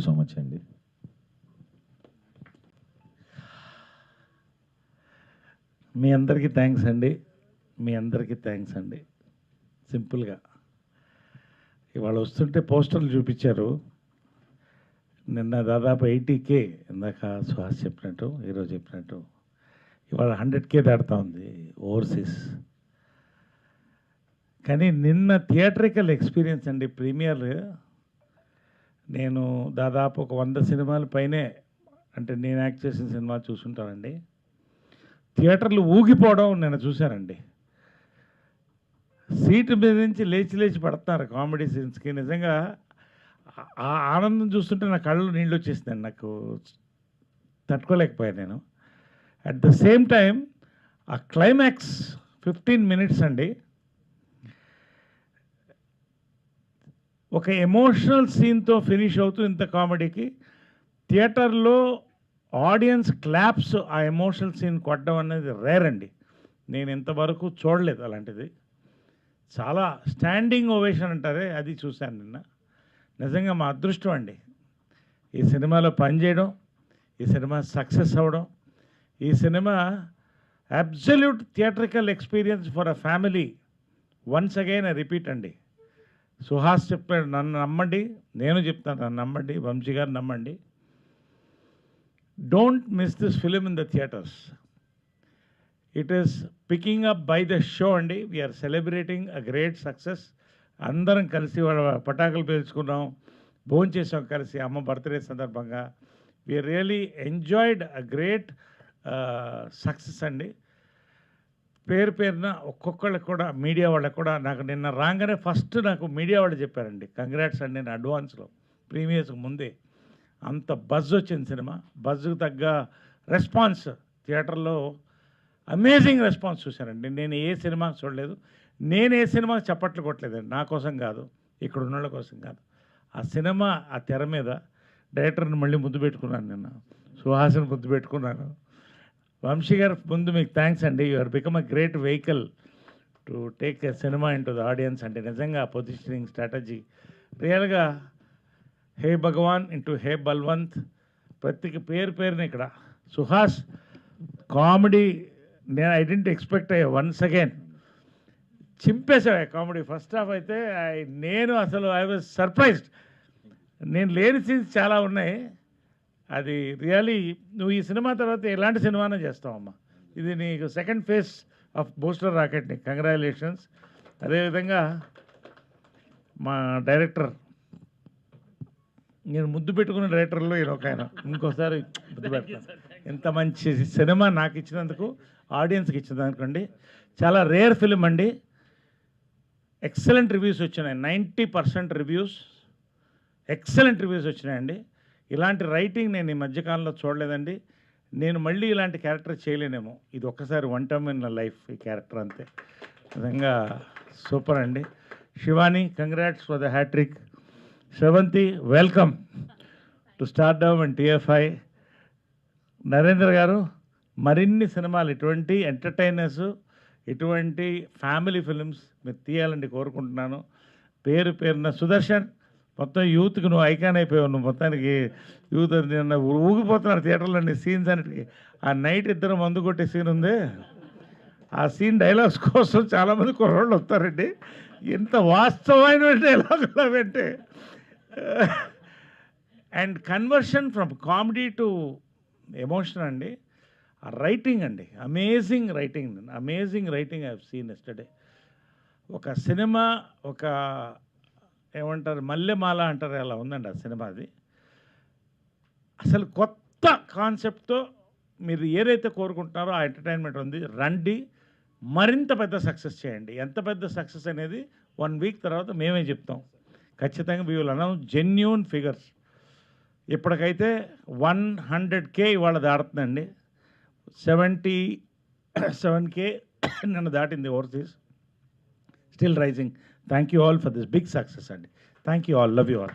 You so much అండి. మీ అందరికీ thanks అండి. సింపుల్గా ఇవాళ వస్తుంటే పోస్టర్లు చూపించారు. నిన్న దాదాపు 80K, ఇందాక సుహాస్ చెప్పినట్టు, ఈరోజు చెప్పినట్టు ఇవాళ 100K దాటుతా ఉంది ఓవర్సీస్. కానీ నిన్న థియేట్రికల్ ఎక్స్పీరియన్స్ అండి, ప్రీమియర్. నేను దాదాపు ఒక 100 సినిమాల పైనే, అంటే నేను యాక్ట్ చేసిన సినిమా చూసుంటానండి. థియేటర్లు ఊగిపోవడం నేను చూశానండి. సీటు మీద నుంచి లేచి పడుతున్నారు కామెడీ సీన్స్కి. నిజంగా ఆ ఆనందం చూస్తుంటే నా కళ్ళు నీళ్ళు వచ్చేసిందండి. నాకు తట్టుకోలేకపోయాను నేను. అట్ ద సేమ్ టైం ఆ క్లైమాక్స్ 15 minutes అండి, ఒక ఎమోషనల్ సీన్తో ఫినిష్ అవుతూ ఇంత కామెడీకి థియేటర్లో ఆడియన్స్ క్లాప్స్ ఆ ఎమోషనల్ సీన్ కొట్టడం అనేది రేర్ అండి. నేను ఇంతవరకు చూడలేదు అలాంటిది. చాలా స్టాండింగ్ ఓవేషన్ అంటారే, అది చూశాను నిన్న. నిజంగా మా అదృష్టం అండి ఈ సినిమాలో పనిచేయడం, ఈ సినిమా సక్సెస్ అవ్వడం. ఈ cinema absolute theatrical experience for a family. Once again I repeat అండి, సుహాస్ చెప్పాడు, నన్ను నమ్మండి, నేను చెప్తాను, నన్ను నమ్మండి, వంశీ గారు నమ్మండి. Don't miss this film in the theatres. It is picking up by the show అండి. We are celebrating a great success. అందరం కలిసి వాళ్ళ పటాకులు పేల్చుకున్నాం, భోజనం చేసాం కలిసి అమ్మ బర్త్డే సందర్భంగా. We are really enjoyed a great success అండి. పేరున ఒక్కొక్కళ్ళకి కూడా, మీడియా వాళ్ళకి కూడా, నాకు నిన్న రాగానే ఫస్ట్ నాకు మీడియా వాళ్ళు చెప్పారండి, కంగ్రాట్స్ అండి, నేను అడ్వాన్స్లో ప్రీమియర్స్కి ముందే. అంత బజ్ వచ్చింది సినిమా. బజ్కి తగ్గ రెస్పాన్స్ థియేటర్లో, అమేజింగ్ రెస్పాన్స్ చూశానండి. నేను ఏ సినిమా చూడలేదు, నేను ఏ సినిమా చప్పట్లు కొట్టలేదండి. నా కోసం కాదు, ఇక్కడ ఉన్న వాళ్ళ కోసం కాదు. ఆ సినిమా ఆ తెర మీద డైరెక్టర్ని మళ్ళీ ముద్దు పెట్టుకున్నాను నిన్న, సుహాసిని ముద్దు పెట్టుకున్నాను. వంశీ గారు ముందు మీకు థ్యాంక్స్ అండి. You are become a great vehicle to take a cinema in to the audience. అంటే నిజంగా పొజిషనింగ్ స్ట్రాటజీ రియల్గా హే భగవాన్ ఇంటూ హే బల్వంత్. ప్రతి పేరుని ఇక్కడ సుహాస్ కామెడీ నేను ఐ డెంట్ ఎక్స్పెక్ట్ అయ్యా. వన్స్ అగైన్ చింపేసావు కామెడీ. ఫస్ట్ హాఫ్ అయితే నేను అసలు ఐ వాజ్ సర్ప్రైజ్డ్. నేను లేని సీన్స్ చాలా ఉన్నాయి. అది రియలీ నువ్వు ఈ సినిమా తర్వాత ఎలాంటి సినిమానే చేస్తావమ్మా. ఇది నీకు second phase of booster rocket, నీకు కంగ్రాచులేషన్స్. అదేవిధంగా మా డైరెక్టర్, నేను ముద్దు పెట్టుకున్న డైరెక్టర్లో ఈయన ఒక ఆయన, ఇంకోసారి ముద్దు పెడతాను. ఎంత మంచి సినిమా నాకు ఇచ్చినందుకు, ఆడియన్స్కి ఇచ్చినందుకండి. చాలా రేర్ ఫిలిం అండి. ఎక్సలెంట్ రివ్యూస్ వచ్చినాయి, 90% రివ్యూస్, ఎక్సలెంట్ రివ్యూస్ వచ్చినాయండి. ఇలాంటి రైటింగ్ నేను ఈ మధ్యకాలంలో చూడలేదండి. నేను మళ్ళీ ఇలాంటి క్యారెక్టర్ చేయలేనేమో. ఇది ఒక్కసారి వన్ టైమ్ ఇన్ లైఫ్ ఈ క్యారెక్టర్, అంతే. నిజంగా సూపర్ అండి. Shivani, congrats for the hat trick. Sravanthi, welcome to stardom and TFI. Narendra garu, మరిన్ని సినిమాలు ఇటువంటి ఎంటర్టైనర్స్, ఇటువంటి ఫ్యామిలీ ఫిల్మ్స్ మీరు తీయాలని కోరుకుంటున్నాను. పేరున సుదర్శన్, మొత్తం యూత్కి నువ్వు ఐకాన్ అయిపోయావు. నువ్వు మొత్తానికి యూత్ నిన్న ఊగిపోతున్నారు థియేటర్లోని సీన్స్ అన్నిటికీ. ఆ నైట్ ఇద్దరు మందు కొట్టే సీన్ ఉంది, ఆ సీన్ డైలాగ్స్ కోసం చాలామంది కుర్రోళ్ళు వస్తారండి. ఎంత వాస్తవమైన డైలాగులు అవంటే. And conversion from comedy to emotion అండి. ఆ రైటింగ్ అండి, amazing writing I have seen yesterday. ఒక సినిమా, ఒక ఏమంటారు, మల్లెమాల అంటారు, అలా ఉందండి ఆ సినిమా. అది అసలు కొత్త కాన్సెప్ట్తో మీరు ఏదైతే కోరుకుంటున్నారో ఆ ఎంటర్టైన్మెంట్ ఉంది. రండి, మరింత పెద్ద సక్సెస్ చేయండి. ఎంత పెద్ద సక్సెస్ అనేది 1 week తర్వాత మేమే చెప్తాం ఖచ్చితంగా. We will announce genuine figures. ఇప్పటికైతే 100K ఇవాళ దాడుతుందండి. 77K నన్ను దాటింది overseas. Still rising. Thank you all for this big success అండి. Thank you all. Love you all.